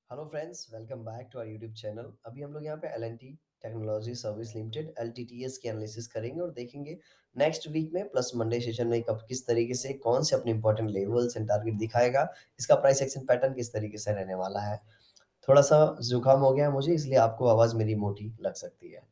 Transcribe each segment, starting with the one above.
Hello friends, welcome back to our YouTube channel. अभी हम लोग यहाँ पे L and T technology service limited LTTS की एनालिसिस करेंगे और देखेंगे नेक्स्ट वीक में प्लस मंडे सेशन में कब किस तरीके से कौन से अपने इंपॉर्टेंट लेवल्स एंड टारगेट दिखाएगा, इसका प्राइस एक्शन पैटर्न किस तरीके से रहने वाला है। थोड़ा-सा ज़ुकाम हो गया है मुझे, इसलिए आपको आवाज़ मेरी मोटी लग सकती है।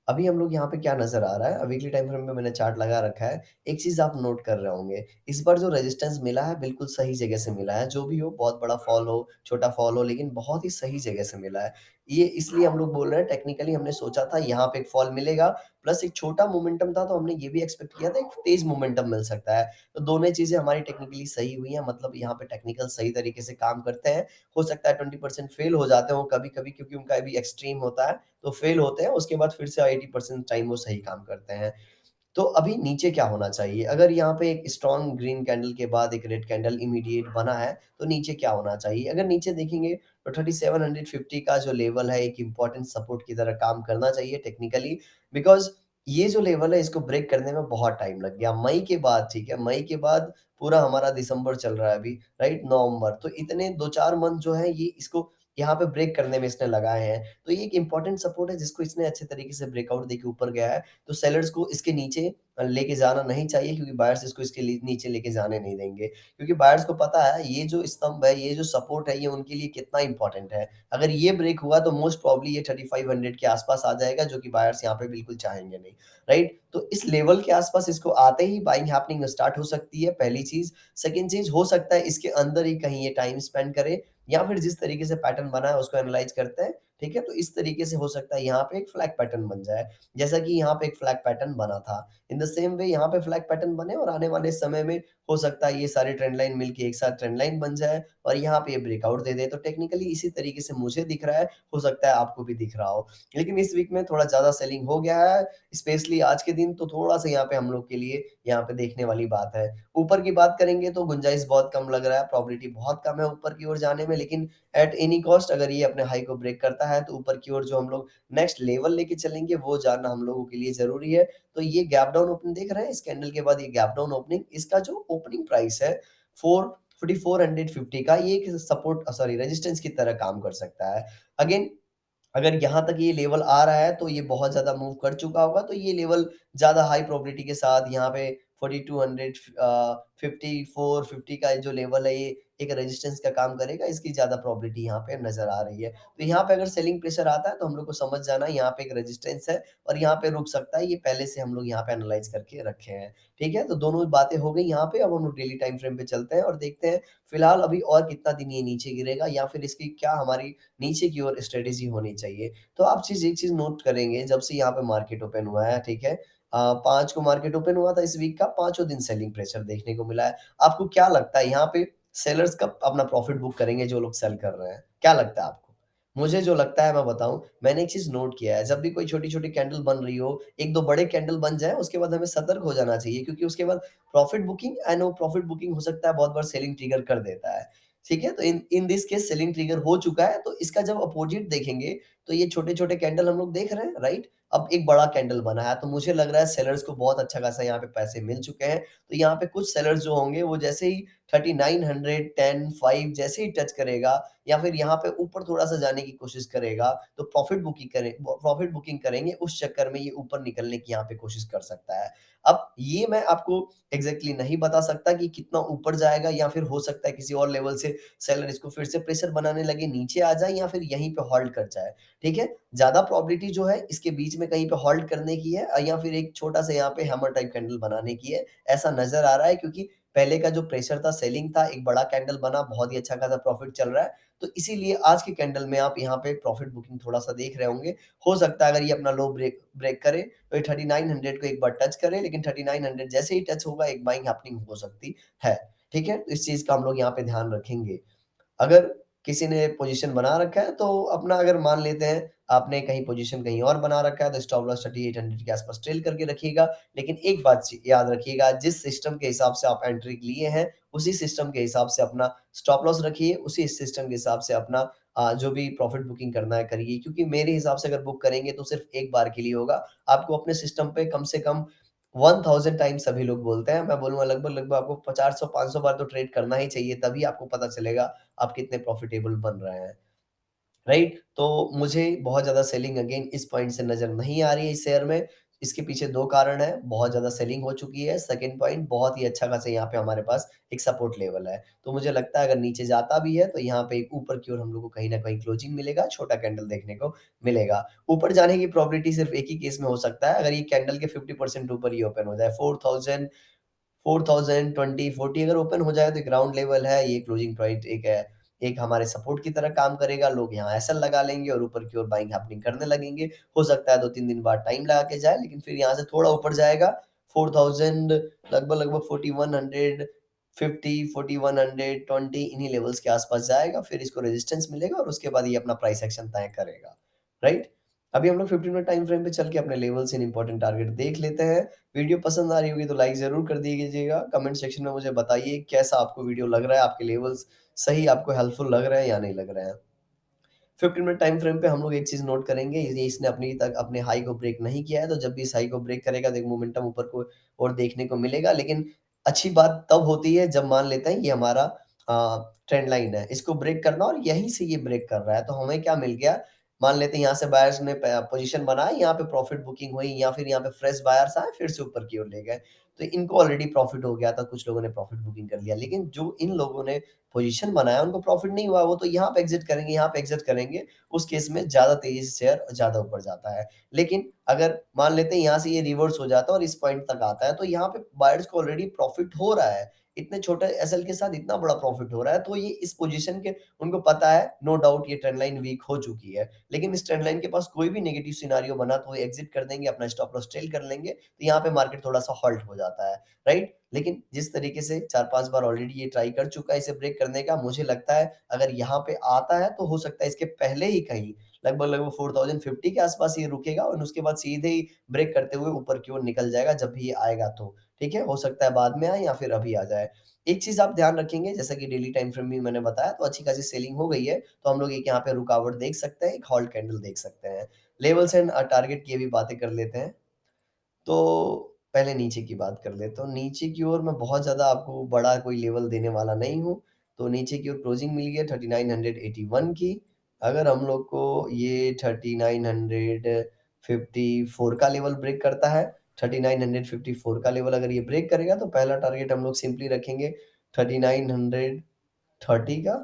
अभी हम लोग यहाँ पे क्या नज़र आ रहा है, वीकली टाइम फ्रेम में मैंने चार्ट लगा रखा है। एक चीज़ आप नोट कर रहे होंगे, इस बार जो रेजिस्टेंस मिला है बिल्कुल सही जगह से मिला है। जो भी हो, बहुत बड़ा फॉल हो, छोटा फॉल हो, लेकिन बहुत ही सही जगह से मिला है। ये इसलिए हम लोग बोल रहे हैं, टेक्निकली हमने सोचा था यहाँ पे एक फॉल मिलेगा, प्लस एक छोटा मोमेंटम था, तो हमने ये भी एक्सपेक्ट किया था एक तेज़ मोमेंटम मिल सकता है। तो दोनों चीज़ें हमारी टेक्निकली सही हुई हैं, मतलब यहाँ पे टेक्निकल सही तरीके से काम करते हैं। हो सकता है 20% फेल हो जाते हो कभी-कभी, क्योंकि उनका भी एक्सट्रीम होता है, तो फेल होते हैं, उसके बाद फिर से 80% टाइम वो सही काम करते हैं। तो अभी नीचे क्या होना चाहिए? अगर यहाँ पे एक स्ट्रॉन्ग ग्रीन कैंडल के बाद एक रेड कैंडल इमीडिएट बना है, तो नीचे क्या होना चाहिए? अगर नीचे देखेंगे तो 3750 का जो लेवल है, एक इम्पोर्टेंट सपोर्ट की तरह काम करना चाहिए टेक्निकली, बिकॉज़ ये जो लेवल है इसको ब्रेक करने में बहुत टाइम लग गया। मई के बाद, ठीक है, मई के बाद पूरा हमारा दिसंबर चल रहा है अभी, राइट? नवंबर, तो इतने 2-4 मंथ जो है ये इसको यहाँ पे ब्रेक करने में इसने लगाए हैं। तो ये एक इम्पोर्टेंट सपोर्ट है जिसको इसने अच्छे तरीके से ब्रेकआउट देके ऊपर गया है। तो सेलर्स को इसके नीचे लेके जाना नहीं चाहिए, क्योंकि बायर्स इसको इसके नीचे लेके जाने नहीं देंगे, क्योंकि बायर्स को पता है ये जो स्तंभ है, ये जो सपोर्ट है, ये उनके लिए कितना इंपॉर्टेंट है। अगर ये ब्रेक हुआ तो मोस्ट प्रॉब्ली ये 3500 के आसपास आ जाएगा, जो कि बायर्स यहाँ पे बिल्कुल चाहेंगे नहीं, राइट? तो इस लेवल के आसपास इसको आते ही बाइंग हैपनिंग स्टार्ट हो सकती है, पहली चीज। सेकेंड चीज, हो सकता है इसके अंदर ही कहीं ये टाइम स्पेंड करे, या फिर जिस तरीके से पैटर्न बना है उसको एनालाइज करते हैं, ठीक है? तो इस तरीके से हो सकता है यहाँ पे एक फ्लैग पैटर्न बन जाए, जैसा कि यहाँ पे एक फ्लैग पैटर्न बना था। इन द सेम वे यहाँ पे फ्लैग पैटर्न बने, और आने वाले समय में हो सकता है ये सारी ट्रेंड लाइन मिलके एक साथ ट्रेंड लाइन बन जाए और यहाँ पे ये ब्रेकआउट दे दे। तो टेक्निकली इसी तरीके से मुझे दिख रहा है, हो सकता है आपको भी दिख रहा हो। लेकिन इस वीक में थोड़ा ज़्यादा सेलिंग हो गया है, स्पेशली आज के दिन, तो थोड़ा-सा यहाँ पे हम लोग के लिए यहाँ पे देखने वाली बात है। ऊपर की बात करेंगे तो गुंजाइश बहुत कम लग रहा है, प्रोबेबिलिटी बहुत कम है ऊपर की ओर जाने में, लेकिन एट एनी कॉस्ट अगर ये अपने हाई को ब्रेक करता है, तो ऊपर की ओर जो हम लोग नेक्स्ट लेवल लेके चलेंगे, वो जानना हम लोगों के लिए ज़रूरी है। तो ये गैप डाउन ओपनिंग देख रहे हैं, इस कैंडल के बाद ये गैप डाउन ओपनिंग, इसका जो ओपनिंग प्राइस है 4450 का, ये एक सपोर्ट सॉरी रेजिस्टेंस की तरह काम कर सकता है। अगेन, अगर यहाँ तक ये लेवल आ रहा है तो ये बहुत ज़्यादा मूव कर चुका होगा, तो ये लेवल ज़्यादा हाई प्रोबेबिलिटी के साथ यहाँ पे 4200 5450 का जो लेवल है, ये एक रेजिस्टेंस का काम करेगा, इसकी ज़्यादा प्रोबेबिलिटी यहाँ पे नज़र आ रही है। तो यहाँ पे अगर सेलिंग प्रेशर आता है तो हम लोग को समझ जाना है यहाँ पे एक रेजिस्टेंस है और यहाँ पे रुक सकता है, ये पहले से हम लोग यहाँ पे एनालाइज़ करके रखे हैं, ठीक है? तो दोनों बातें हो गई यहाँ पे, अब हम लोग डेली टाइम फ्रेम पे चलते हैं और देखते हैं फिलहाल अभी और कितना दिन ये नीचे गिरेगा, या फिर इसकी क्या हमारी नीचे की ओर स्ट्रेटेजी होनी चाहिए। तो आप एक चीज़ नोट करेंगे, जब से यहाँ पे मार्केट ओपन हुआ है, ठीक है? 5 को मार्केट ओपन हुआ था इस वीक का, पाँचों दिन सेलिंग प्रेशर देखने को मिला है। आपको क्या लगता है यहाँ पे सेलर्स कब अपना प्रॉफिट बुक करेंगे, जो लोग सेल कर रहे हैं? क्या लगता है आपको? मुझे जो लगता है मैं बताऊँ, मैंने एक चीज़ नोट किया है, जब भी कोई छोटी-छोटी कैंडल बन रही हो, 1-2 बड़े कैंडल बन जाएँ, उसके बाद हमें सतर्क हो जाना चाहिए, क्योंकि उसके बाद प्रॉफिट बुकिंग, एंड वो प्रॉफिट बुकिंग हो सकता है बहुत बार सेलिंग ट्रिगर कर देता है। ठीक है? तो in in this case selling trigger हो चुका है, तो इसका जब अपोजिट देखेंगे, तो ये छोटे-छोटे कैंडल हम लोग देख रहे हैं, राइट? अब एक बड़ा कैंडल बना है, तो मुझे लग रहा है सेलर्स को बहुत अच्छा खासा यहाँ पे पैसे मिल चुके हैं। तो यहाँ पे कुछ सेलर्स जो होंगे, वो जैसे ही 3900, 10, 5 जैसे ही टच करेगा, या फिर यहाँ पे ऊपर थोड़ा-सा जाने की कोशिश करेगा, तो प्रॉफिट बुकिंग करेंगे, उस चक्कर में ये ऊपर निकलने की यहाँ पे कोशिश कर सकता है। अब ये मैं आपको एग्ज़ैक्टली नहीं बता सकता कि कितना ऊपर जाएगा, या फिर हो सकता है किसी और लेवल से सेलर इसको फिर से प्रेशर बनाने लगे, नीचे आ जाए, या फिर यहीं पे होल्ड कर जाए, ठीक है? ज़्यादा प्रोबेबिलिटी जो है इसके बीच में कहीं पे होल्ड करने की है, या फिर एक छोटा-सा यहाँ पे हैमर टाइप कैंडल बनाने की है, ऐसा नज़र आ रहा है, क्योंकि पहले का जो प्रेशर था, सेलिंग था, एक बड़ा कैंडल बना, बहुत ही अच्छा खासा प्रॉफिट चल रहा है, तो इसीलिए आज के कैंडल में आप यहाँ पे प्रॉफिट बुकिंग थोड़ा-सा देख रहे होंगे। हो सकता है अगर ये अपना लो ब्रेक ब्रेक करे, तो ये 3900 को एक बार टच करे, लेकिन 3900 जैसे ही टच होगा, एक बाइंग हैपनिंग हो सकती है, ठीक है? तो इस चीज़ का हम लोग यहाँ पे ध्यान रखेंगे। अगर किसी ने पोज़ीशन बना रखा है, तो अपना अगर मान लेते हैं आपने कहीं पोज़ीशन कहीं और बना रखा है, तो स्टॉप लॉस 3800 के आस-पास ट्रेल करके रखिएगा। लेकिन एक बात याद रखिएगा, जिस सिस्टम के हिसाब से आप एंट्री लिए हैं, उसी सिस्टम के हिसाब से अपना स्टॉप लॉस रखिए, उसी सिस्टम के हिसाब से अपना जो भी प्रॉफ़िट बुकिंग करना है करिए। क्योंकि मेरे हिसाब से अगर बुक करेंगे तो सिर्फ़ एक बार के लिए होगा। आपको अपने सिस्टम पे कम से कम 1000 टाइम्स सभी लोग बोलते हैं, मैं बोलूँगा लगभग-लगभग आपको 400-500 बार तो ट्रेड करना ही चाहिए, तभी आपको पता चलेगा आप कितने प्रॉफ़िटेबल बन रहे हैं। राइट? तो मुझे बहुत ज़्यादा सेलिंग अगेन इस पॉइंट से नज़र नहीं आ रही है इस शेयर में। इसके पीछे 2 कारण हैं, बहुत ज़्यादा सेलिंग हो चुकी है। सेकंड पॉइंट बहुत ही अच्छा खासा यहाँ पे हमारे पास एक सपोर्ट लेवल है। तो मुझे लगता है अगर नीचे जाता भी है तो यहाँ पे एक ऊपर की ओर हम लोग को कहीं न कहीं क्लोजिंग मिलेगा, छोटा कैंडल देखने को मिलेगा। ऊपर जाने की प्रोबेबिलिटी सिर्फ़ एक ही केस में हो सकता है, अगर ये कैंडल के 50% ऊपर ही ओपन हो जाए, 4000 4000 20 40 अगर ओपन हो जाए तो एक ग्राउंड लेवल है, ये क्लोजिंग पॉइंट एक हमारे सपोर्ट की तरह काम करेगा, लोग यहाँ एसएल लगा लेंगे और ऊपर की ओर बाइंग हैपनिंग करने लगेंगे। हो सकता है 2-3 दिन बाद टाइम लगा के जाए, लेकिन फिर यहाँ से थोड़ा ऊपर जाएगा, 4000 लगभग-लगभग 4150, 4120 इन्हीं लेवल्स के आस-पास जाएगा, फिर इसको रेजिस्टेंस मिलेगा और उसके बाद ये अपना प्राइस एक्शन तय करेगा, राइट? अभी हम लोग 15 मिनट टाइम फ्रेम पे चल के अपने लेवल्स एंड इम्पोर्टेंट टारगेट देख लेते हैं। वीडियो पसंद आ रही होगी तो लाइक ज़रूर कर दीजिएगा। कमेंट सेक्शन में मुझे बताइए कैसा आपको वीडियो लग रहा है, आपके लेवल्स सही आपको हेल्पफुल लग रहे हैं या नहीं लग रहे हैं। 15 मिनट टाइम फ्रेम पे हम लोग एक चीज़ नोट करेंगे, ये इसने अपने हाई को ब्रेक नहीं किया है, तो जब भी इस हाई को ब्रेक करेगा तो एक मोमेंटम ऊपर को और देखने को मिलेगा। लेकिन अच्छी बात तब होती है जब मान लेते हैं ये हमारा ट्रेंड लाइन है, इसको ब्रेक करना और यहीं से ये ब्रेक कर रहा है, तो हमें क्या मिल गया, मान लेते हैं यहाँ से बायर्स ने प पोज़ीशन बनाई, यहाँ पे प्रॉफिट बुकिंग हुई या फिर यहाँ पे फ्रेश बायर्स आए, फिर से ऊपर की ओर ले गए। तो इनको ऑलरेडी प्रॉफिट हो गया था, कुछ लोगों ने प्रॉफिट बुकिंग कर लिया। लेकिन जो इन लोगों ने पोज़ीशन बनाया, उनको प्रॉफिट नहीं हुआ, वो तो यहाँ पे एग्ज़िट करेंगे, यहाँ पे एग्ज़िट करेंगे, उस केस में ज़्यादा तेज़ी से शेयर ज़्यादा ऊपर जाता है। लेकिन अगर मान लेते हैं यहाँ से ये रिवर्स हो जाता है और इस पॉइंट तक आता है, तो यहाँ पे बायर्स को ऑलरेडी प्रॉफिट हो रहा है। इतने छोटे एसएल के साथ इतना बड़ा प्रॉफिट हो रहा है, तो ये इस पोज़ीशन के उनको पता है, नो डाउट ये ट्रेंड लाइन वीक हो चुकी है। लेकिन इस ट्रेंड लाइन के पास कोई भी नेगेटिव सिनेरियो बना तो वो एग्ज़िट कर देंगे, अपना स्टॉप लॉस टेल कर लेंगे, तो यहाँ पे मार्केट थोड़ा-सा हॉल्ट हो जाता है, राइट? लेकिन जिस तरीके से 4-5 बार ऑलरेडी ये ट्राई कर चुका है इसे ब्रेक करने का, मुझे लगता है अगर यहाँ पे आता है तो हो सकता है इसके पहले ही कहीं लगभग-लगभग 4050 के आस-पास ये रुकेगा और उसके बाद सीधे ही ब्रेक करते हुए ऊपर की ओर निकल जाएगा जब भी ये आएगा तो, ठीक है? हो सकता है बाद में आए या फिर अभी आ जाए। एक चीज़ आप ध्यान रखेंगे जैसा कि डेली टाइम फ्रेम भी मैंने बताया तो अच्छी खासी सेलिंग हो गई है, तो हम लोग एक यहाँ पे रुकावट देख सकते हैं, एक हॉल्ट कैंडल देख सकते हैं। लेवल्स एंड टारगेट की भी बातें कर लेते हैं। तो पहले नीचे की बात कर लेता हूँ। नीचे की ओर मैं बहुत ज़्यादा आपको बड़ा कोई लेवल देने वाला नहीं हूँ। तो नीचे की ओर क्लोजिंग मिल गई है 3981 की। अगर हम लोग को ये 3954 का लेवल ब्रेक करता है, 3954 का लेवल अगर ये ब्रेक करेगा तो पहला टारगेट हम लोग सिंपली रखेंगे 3930 का,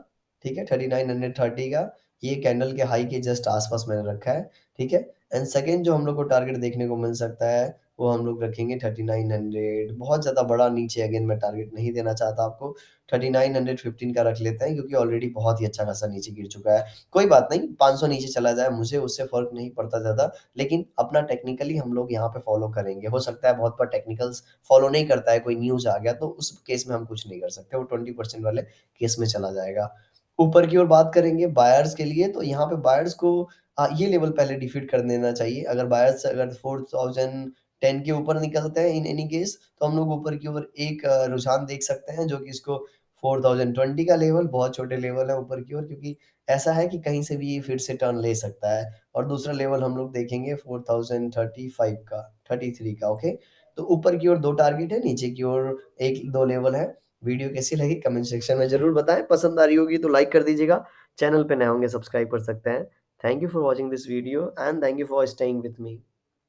ठीक है? 3930 का, ये कैंडल के हाई के जस्ट आस-पास मैंने रखा है, ठीक है? एंड सेकंड जो हम लोग को टारगेट देखने को मिल सकता है, वो हम लोग रखेंगे 3900, बहुत ज़्यादा बड़ा नीचे अगेन मैं टारगेट नहीं देना चाहता आपको, 3915 का रख लेते हैं क्योंकि ऑलरेडी बहुत ही अच्छा खासा नीचे गिर चुका है। कोई बात नहीं, 500 नीचे चला जाए मुझे उससे फ़र्क नहीं पड़ता ज़्यादा, लेकिन अपना टेक्निकली हम लोग यहाँ पे फ़ॉलो करेंगे। हो सकता है बहुत बार टेक्निकल्स फ़ॉलो नहीं करता है, कोई न्यूज़ आ गया तो उस केस में हम कुछ नहीं कर सकते, वो 20% वाले केस में चला जाएगा। ऊपर की ओर बात करेंगे बायर्स के लिए, तो यहाँ पे बायर्स को ये लेवल पहले डिफीट कर देना चाहिए। अगर बायर्स अगर 4010 के ऊपर निकलते हैं इन एनी केस, तो हम लोग ऊपर की ओर एक रुझान देख सकते हैं जो कि इसको 4020 का लेवल बहुत छोटे लेवल है ऊपर की ओर, क्योंकि ऐसा है कि कहीं से भी ये फिर से टर्न ले सकता है। और दूसरा लेवल हम लोग देखेंगे 4035 का, 33 का, ओके? तो ऊपर की ओर 2 टारगेट है, नीचे की ओर 1-2 लेवल है। वीडियो कैसी लगी कमेंट सेक्शन में ज़रूर बताएँ, पसंद आ रही होगी तो लाइक कर दीजिएगा, चैनल पे नए होंगे सब्सक्राइब कर सकते हैं। Thank you for watching this video and thank you for staying with me.